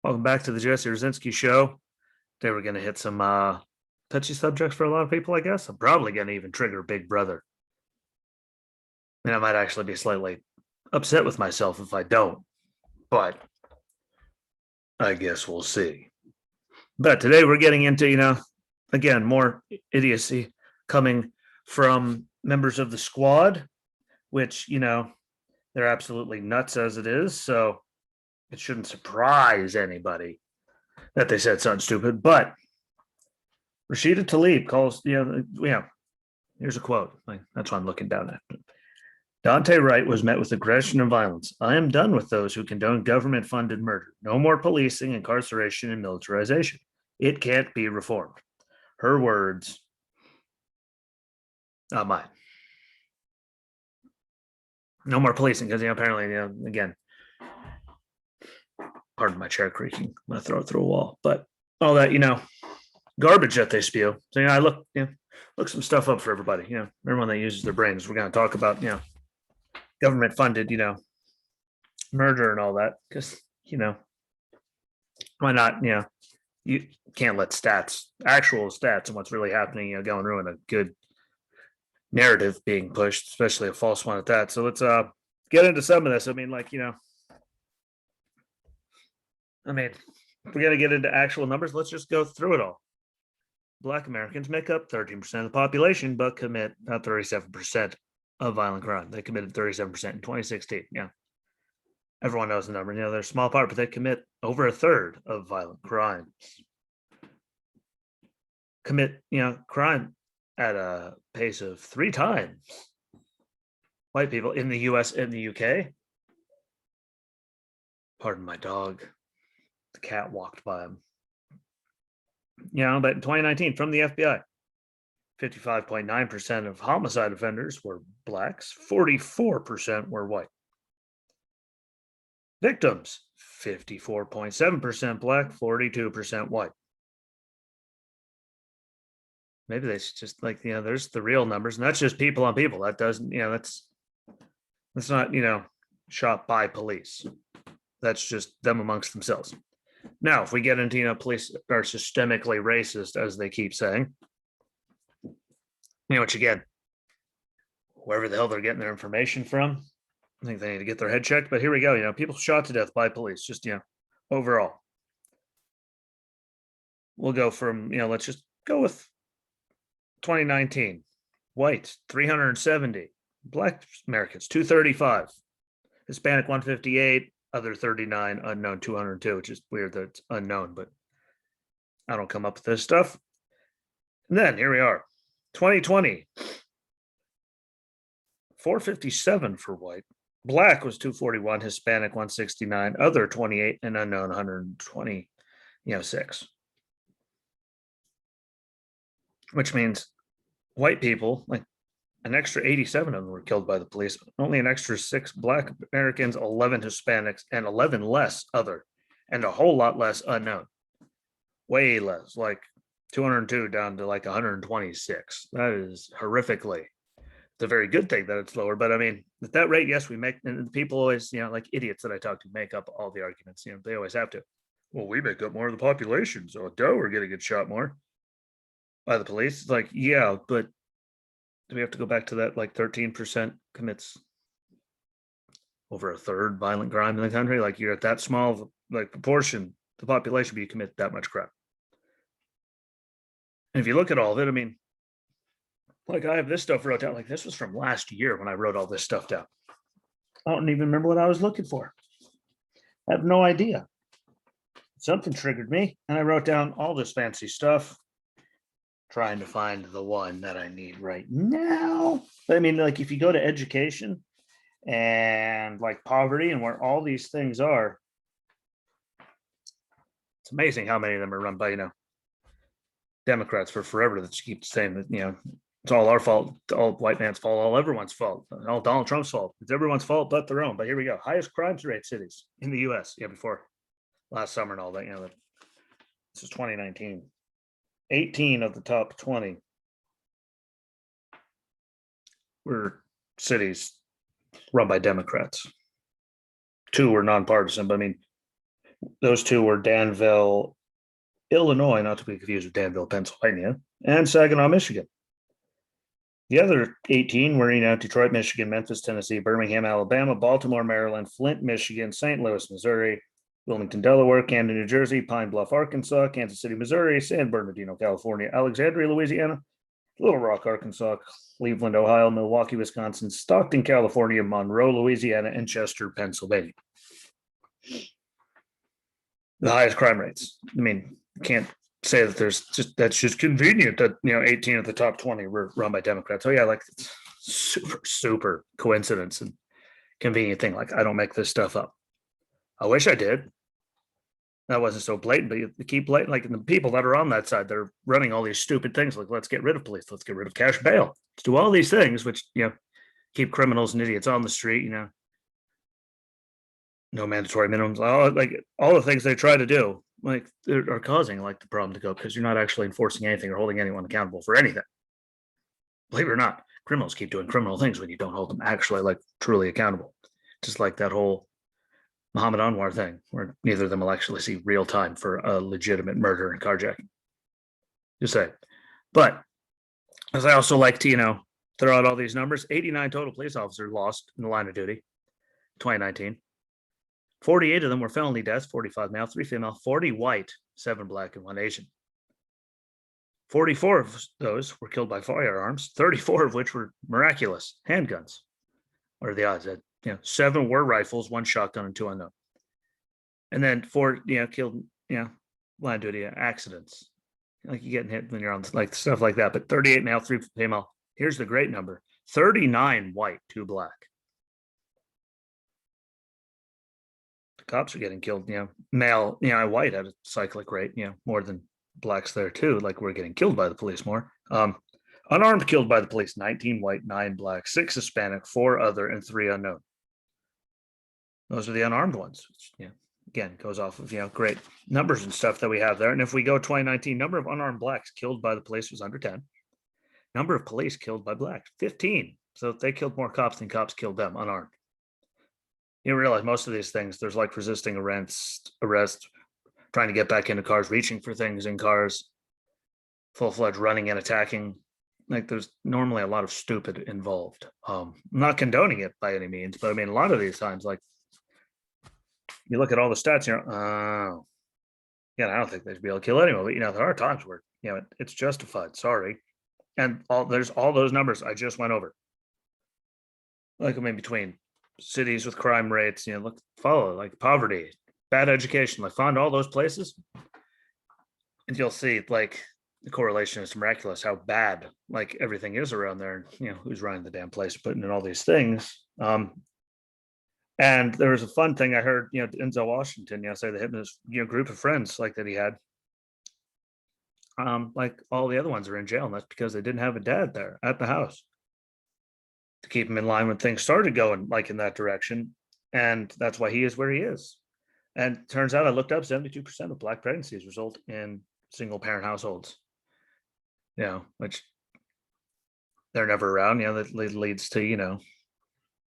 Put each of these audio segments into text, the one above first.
Welcome back to the Jesse Rosinsky Show. Today we're going to hit some touchy subjects for a lot of people, I guess. I'm probably going to even trigger Big Brother. And I might actually be slightly upset with myself if I don't. But I guess we'll see. But today we're getting into, again, more idiocy coming from members of the squad, which, they're absolutely nuts as it is. So it shouldn't surprise anybody that they said something stupid. But Rashida Tlaib calls, here's a quote. That's what I'm looking down at. Dante Wright was met with aggression and violence. I am done with those who condone government funded murder. No more policing, incarceration, and militarization. It can't be reformed. Her words, not mine. No more policing because, apparently, again, pardon my chair creaking. I'm going to throw it through a wall. But all that, garbage that they spew. So, I look some stuff up for everybody. Everyone that uses their brains. We're going to talk about, government funded, murder and all that. Because, why not, you can't let actual stats and what's really happening, go and ruin a good narrative being pushed, especially a false one at that. So let's get into some of this. I mean, if we're going to get into actual numbers, let's just go through it all. Black Americans make up 13% of the population, but commit 37% of violent crime. They committed 37% in 2016. Yeah. Everyone knows the number. They're a small part, but they commit over a third of violent crimes. Commit, crime at a pace of 3 times white people in the US and the UK. Pardon my dog. The cat walked by him. But in 2019, from the FBI, 55.9% of homicide offenders were blacks, 44% were white. Victims, 54.7% black, 42% white. Maybe they just there's the real numbers, and that's just people on people. That doesn't, that's not, shot by police. That's just them amongst themselves. Now, if we get into, police are systemically racist, as they keep saying, which again, wherever the hell they're getting their information from, I think they need to get their head checked. But here we go. People shot to death by police, just, overall. We'll go from, let's just go with 2019. White, 370. Black Americans, 235. Hispanic, 158. Other 39, unknown 202, which is weird that it's unknown, but I don't come up with this stuff. And then here we are, 2020, 457 for white. Black was 241, Hispanic 169, other 28, and unknown 126. Which means white people, an extra 87 of them were killed by the police. Only an extra 6 black Americans, 11 Hispanics, and 11 less other, and a whole lot less unknown. Way less, 202 down to 126. That is horrifically. It's a very good thing that it's lower. But I mean, at that rate, yes, we make, and people always, like idiots that I talk to, make up all the arguments. They always have to. Well, we make up more of the population, so we're going to get shot more by the police. It's yeah, but do we have to go back to that 13% commits over a third violent crime in the country? You're at that small proportion of the population, but you commit that much crime. And if you look at all of it, I mean, I have this stuff wrote down. This was from last year when I wrote all this stuff down. I don't even remember what I was looking for. I have no idea. Something triggered me, and I wrote down all this fancy stuff, trying to find the one that I need right now. But I mean, if you go to education and poverty and where all these things are, it's amazing how many of them are run by, Democrats for forever that keep saying that, it's all our fault, all white man's fault, all everyone's fault, all Donald Trump's fault. It's everyone's fault but their own. But here we go. Highest crime rate cities in the US. Before last summer and all that, this is 2019. 18 of the top 20 were cities run by Democrats. 2 were nonpartisan, but I mean, Those two were Danville, Illinois, not to be confused with Danville, Pennsylvania, and Saginaw, Michigan. The other 18 were, Detroit, Michigan, Memphis, Tennessee, Birmingham, Alabama, Baltimore, Maryland, Flint, Michigan, St. Louis, Missouri, Wilmington, Delaware, Camden, New Jersey, Pine Bluff, Arkansas, Kansas City, Missouri, San Bernardino, California, Alexandria, Louisiana, Little Rock, Arkansas, Cleveland, Ohio, Milwaukee, Wisconsin, Stockton, California, Monroe, Louisiana, and Chester, Pennsylvania. The highest crime rates. I mean, can't say that that's just convenient that 18 of the top 20 were run by Democrats. Oh yeah, like it's super coincidence and convenient thing. Like I don't make this stuff up. I wish I did. That wasn't so blatant, but you keep blatant. Like the people that are on that side, they're running all these stupid things. Like let's get rid of police, let's get rid of cash bail, let's do all these things, which keep criminals and idiots on the street. No mandatory minimums, all the things they try to do, like are causing like the problem to go because you're not actually enforcing anything or holding anyone accountable for anything. Believe it or not, criminals keep doing criminal things when you don't hold them actually like truly accountable. Just like that whole Muhammad Anwar thing, where neither of them will actually see real time for a legitimate murder and carjacking. Just say, but as I also like to throw out all these numbers, 89 total police officers lost in the line of duty, 2019. 48 of them were felony deaths, 45 male, 3 female, 40 white, 7 black, and 1 Asian. 44 of those were killed by firearms, 34 of which were miraculous handguns. What are the odds that 7 were rifles, 1 shotgun, and 2 unknown. And then 4 killed line of duty accidents, like you getting hit when you're on like stuff like that. But 38 male, 3 female. Here's the great number: 39 white, 2 black. Cops are getting killed, male, white at a cyclic rate, more than blacks there too. Like we're getting killed by the police more. Unarmed killed by the police, 19 white, 9 black, 6 Hispanic, 4 other, and 3 unknown. Those are the unarmed ones, which, again, goes off of, great numbers and stuff that we have there. And if we go 2019, number of unarmed blacks killed by the police was under 10. Number of police killed by blacks, 15. So they killed more cops than cops killed them unarmed. You realize most of these things, there's like resisting arrest, trying to get back into cars, reaching for things in cars, full-fledged running and attacking. Like there's normally a lot of stupid involved. I'm not condoning it by any means, but I mean, a lot of these times, like you look at all the stats, oh, I don't think they should be able to kill anyone. But there are times where it's justified. Sorry, and there's all those numbers I just went over. Like I mean, between cities with crime rates, follow like poverty, bad education, like find all those places, and you'll see like the correlation is miraculous how bad like everything is around there. Who's running the damn place, putting in all these things. And there was a fun thing I heard, Denzel Washington, say the hypnotist, group of friends like that he had. Like all the other ones are in jail, and that's because they didn't have a dad there at the house to keep him in line when things started going like in that direction. And that's why he is where he is. And turns out I looked up 72% of black pregnancies result in single parent households, which they're never around, that leads to,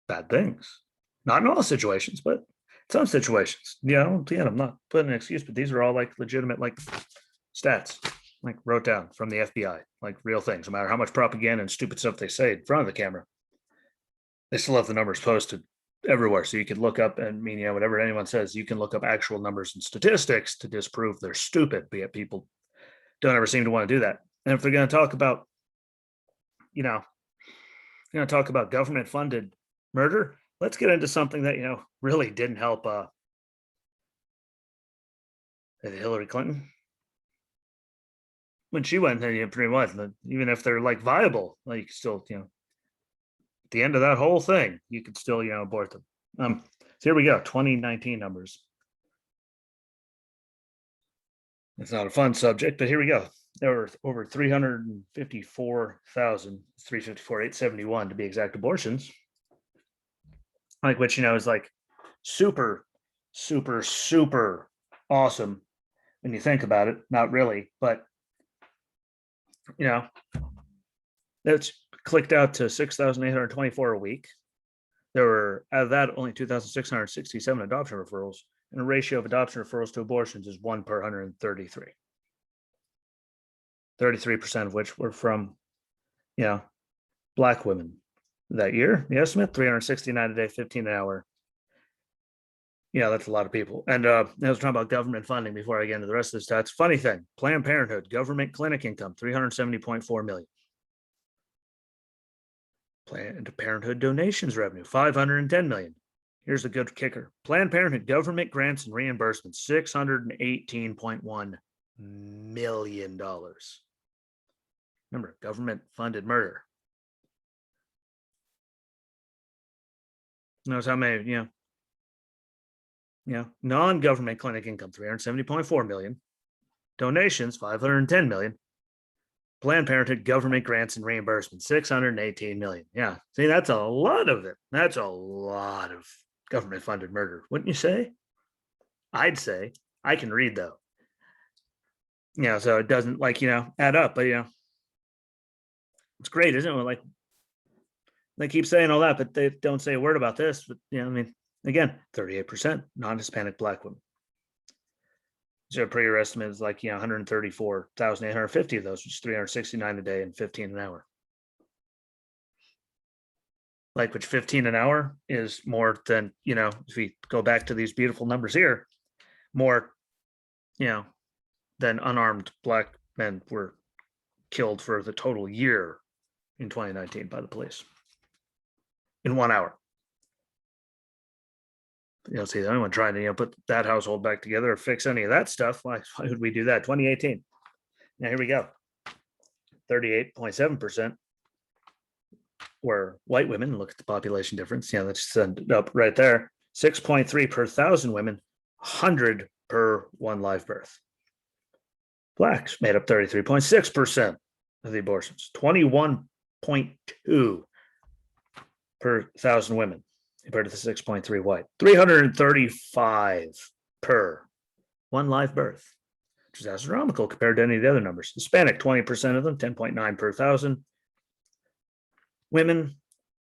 bad things. Not in all situations, but some situations, I'm not putting an excuse, but these are all like legitimate, like stats, like wrote down from the FBI, like real things, no matter how much propaganda and stupid stuff they say in front of the camera. They still have the numbers posted everywhere. So you can look up and whatever anyone says, you can look up actual numbers and statistics to disprove they're stupid, but yet people don't ever seem to want to do that. And if they're going to talk about, government funded murder, let's get into something that, really didn't help Hillary Clinton. When she went, pretty much, even if they're like viable, like you can still, the end of that whole thing, you could still, abort them. So here we go, 2019 numbers. It's not a fun subject, but here we go. There were over 354,871 to be exact abortions. Like which, is like super, super, super awesome when you think about it. Not really, but that's clicked out to 6,824 a week. There were, out of that, only 2,667 adoption referrals, and the ratio of adoption referrals to abortions is 1 per 133. 33% of which were from, Black women that year. The estimate 369 a day, 15 an hour. Yeah, that's a lot of people. And I was talking about government funding before I get into the rest of the stats. Funny thing, Planned Parenthood government clinic income 370.4 million. Planned Parenthood donations revenue 510 million. Here's the good kicker. Planned Parenthood government grants and reimbursements $618.1 million. Remember, government funded murder. Notice how many, non-government clinic income 370.4 million. Donations 510 million. Planned Parenthood government grants and reimbursements 618 million. Yeah, see, that's a lot of it. That's a lot of government funded murder, wouldn't you say? I'd say. I can read though. So it doesn't add up, but it's great, isn't it? Like they keep saying all that, but they don't say a word about this. But again, 38% non-Hispanic Black women. So per year estimate is 134,850 of those, which is 369 a day and 15 an hour. Which 15 an hour is more than, if we go back to these beautiful numbers here, more, than unarmed Black men were killed for the total year in 2019 by the police in 1 hour. See, the only one trying to put that household back together or fix any of that stuff. Why would we do that? 2018. Now here we go. 38.7% were white women. Look at the population difference. Let's send it up right there. 6.3 per 1,000 women, 100 per one live birth. Blacks made up 33.6% of the abortions, 21.2 per 1,000 women. Compared to the 6.3 white, 335 per one live birth, which is astronomical compared to any of the other numbers. Hispanic, 20% of them, 10.9 per 1,000. Women,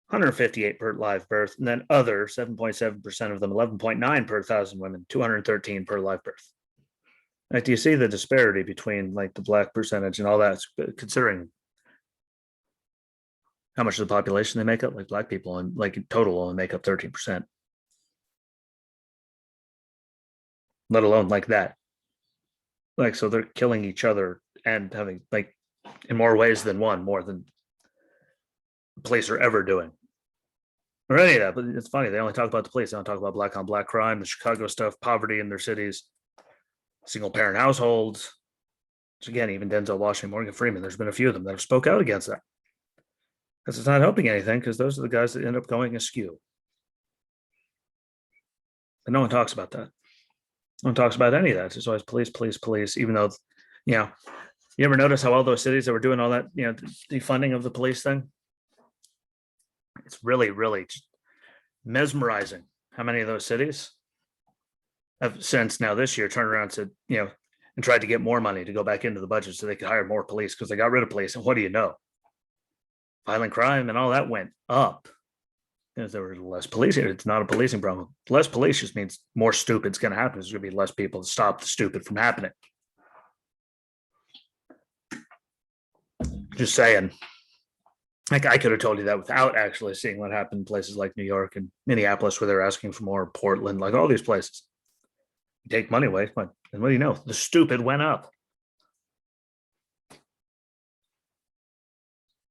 158 per live birth, and then other, 7.7% of them, 11.9 per 1,000 women, 213 per live birth. Do you see the disparity between the Black percentage and all that, considering how much of the population they make up? Black people and in total only make up 13%. Let alone that. So they're killing each other and having in more ways than one, more than the police are ever doing. Or any of that. But it's funny, they only talk about the police. They don't talk about black on black crime, the Chicago stuff, poverty in their cities, single parent households. Which again, even Denzel Washington, Morgan Freeman, there's been a few of them that have spoke out against that. Because it's not helping anything, because those are the guys that end up going askew. And no one talks about that. No one talks about any of that. It's just always police, police, police, even though, you ever notice how all those cities that were doing all that, defunding of the police thing? It's really, really just mesmerizing how many of those cities have since now this year turned around and said, and tried to get more money to go back into the budget so they could hire more police because they got rid of police. And what do you know? Violent crime and all that went up because there were less police here. It's not a policing problem. Less police just means more stupid's going to happen. There's going to be less people to stop the stupid from happening. Just saying. I could have told you that without actually seeing what happened in places like New York and Minneapolis where they're asking for more, Portland, all these places. You take money away, and what do you know? The stupid went up.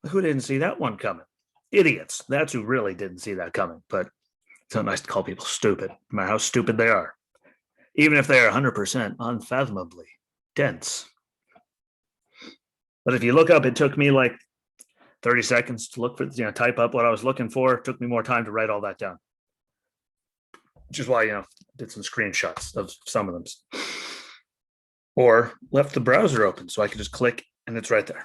Who didn't see that one coming? Idiots. That's who really didn't see that coming. But it's not nice to call people stupid, no matter how stupid they are. Even if they are 100% unfathomably dense. But if you look up, it took me 30 seconds to look for, type up what I was looking for. It took me more time to write all that down. Which is why, did some screenshots of some of them. Or left the browser open so I could just click and it's right there.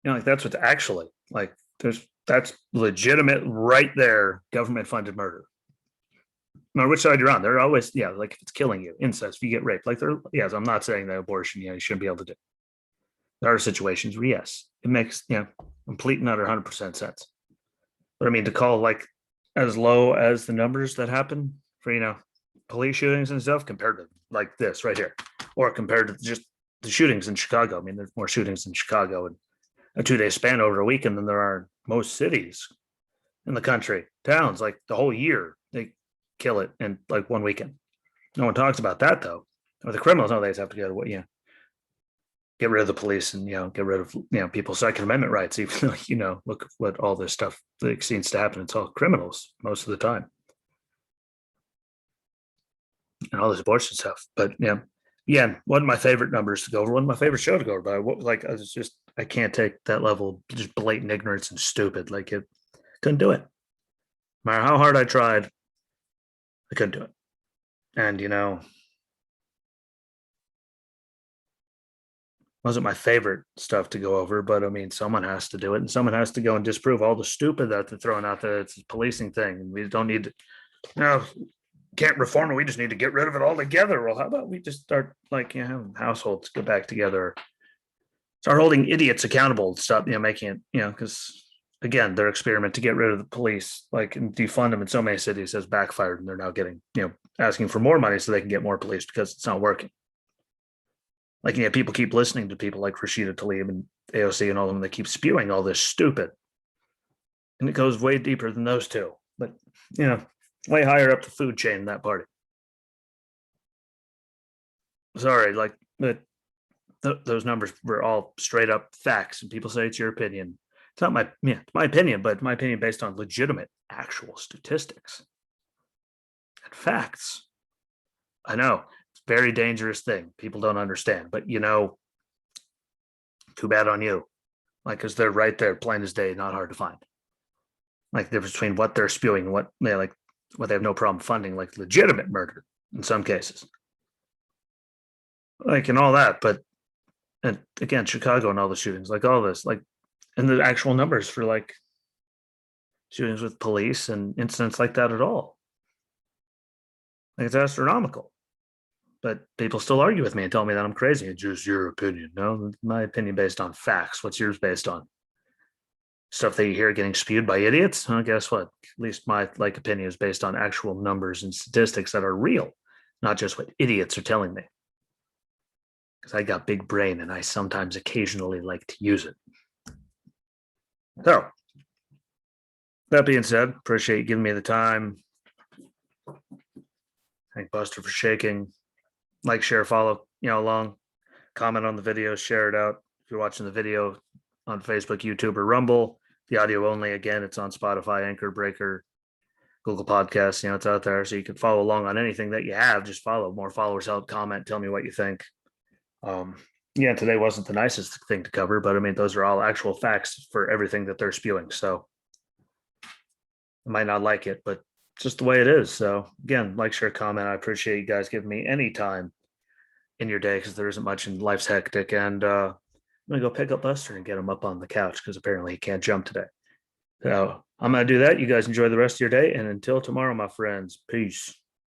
That's what's actually that's legitimate right there, government funded murder. No matter which side you're on, they're always, if it's killing you, incest, if you get raped, I'm not saying that abortion, you shouldn't be able to do. There are situations where, yes, it makes, complete and utter 100% sense. But I mean, to call as low as the numbers that happen for police shootings and stuff compared to like this right here, or compared to just the shootings in Chicago. I mean, there's more shootings in Chicago in a 2 day span over a weekend than there are in most cities in the country. Towns like the whole year they kill it in like one weekend. No one talks about that though. Or the criminals nowadays have to go to what get rid of the police and get rid of people's Second Amendment rights. Even though look what all this stuff that seems to happen. It's all criminals most of the time, and all this abortion stuff. But yeah, one of my favorite numbers to go over. One of my favorite show to go over. But I was just I can't take that level of just blatant ignorance and stupid. Like it couldn't do it. No matter how hard I tried, I couldn't do it. And wasn't my favorite stuff to go over, but I mean, someone has to do it, and someone has to go and disprove all the stupid that they're throwing out there. It's a policing thing, and we don't need to, can't reform it. We just need to get rid of it altogether. Well, how about we just start like having households get back together, start holding idiots accountable, stop making it because again, their experiment to get rid of the police, like and defund them in so many cities, has backfired, and they're now getting asking for more money so they can get more police because it's not working. Like, people keep listening to people like Rashida Tlaib and AOC and all of them. They keep spewing all this stupid. And it goes way deeper than those two. But, way higher up the food chain in that party. Sorry, like, those numbers were all straight up facts. And people say it's your opinion. It's not it's my opinion, but my opinion based on legitimate, actual statistics and facts. I know. Very dangerous thing. People don't understand, but too bad on you. Like, because they're right there, plain as day, not hard to find. Like the difference between what they're spewing and what they have no problem funding, like legitimate murder in some cases, like and all that. But and again, Chicago and all the shootings, like all this, like and the actual numbers for like shootings with police and incidents like that at all, like it's astronomical. But people still argue with me and tell me that I'm crazy. It's just your opinion. No, my opinion based on facts. What's yours based on? Stuff that you hear getting spewed by idiots? Well, guess what? At least my opinion is based on actual numbers and statistics that are real, not just what idiots are telling me. Because I got big brain and I sometimes occasionally like to use it. So, that being said, appreciate you giving me the time. Thank Buster for shaking. Like, share, follow, along, comment on the video, share it out. If you're watching the video on Facebook, YouTube, or Rumble, the audio only, again, it's on Spotify, Anchor, Breaker, Google Podcasts, it's out there. So you can follow along on anything that you have. Just follow. More followers help. Comment. Tell me what you think. Today wasn't the nicest thing to cover, but I mean, those are all actual facts for everything that they're spewing. So I might not like it, but just the way it is. So again, like, share, comment. I appreciate you guys giving me any time in your day because there isn't much and life's hectic. And I'm gonna go pick up Buster and get him up on the couch because apparently he can't jump today. So I'm gonna do that. You guys enjoy the rest of your day, and until tomorrow, my friends, peace.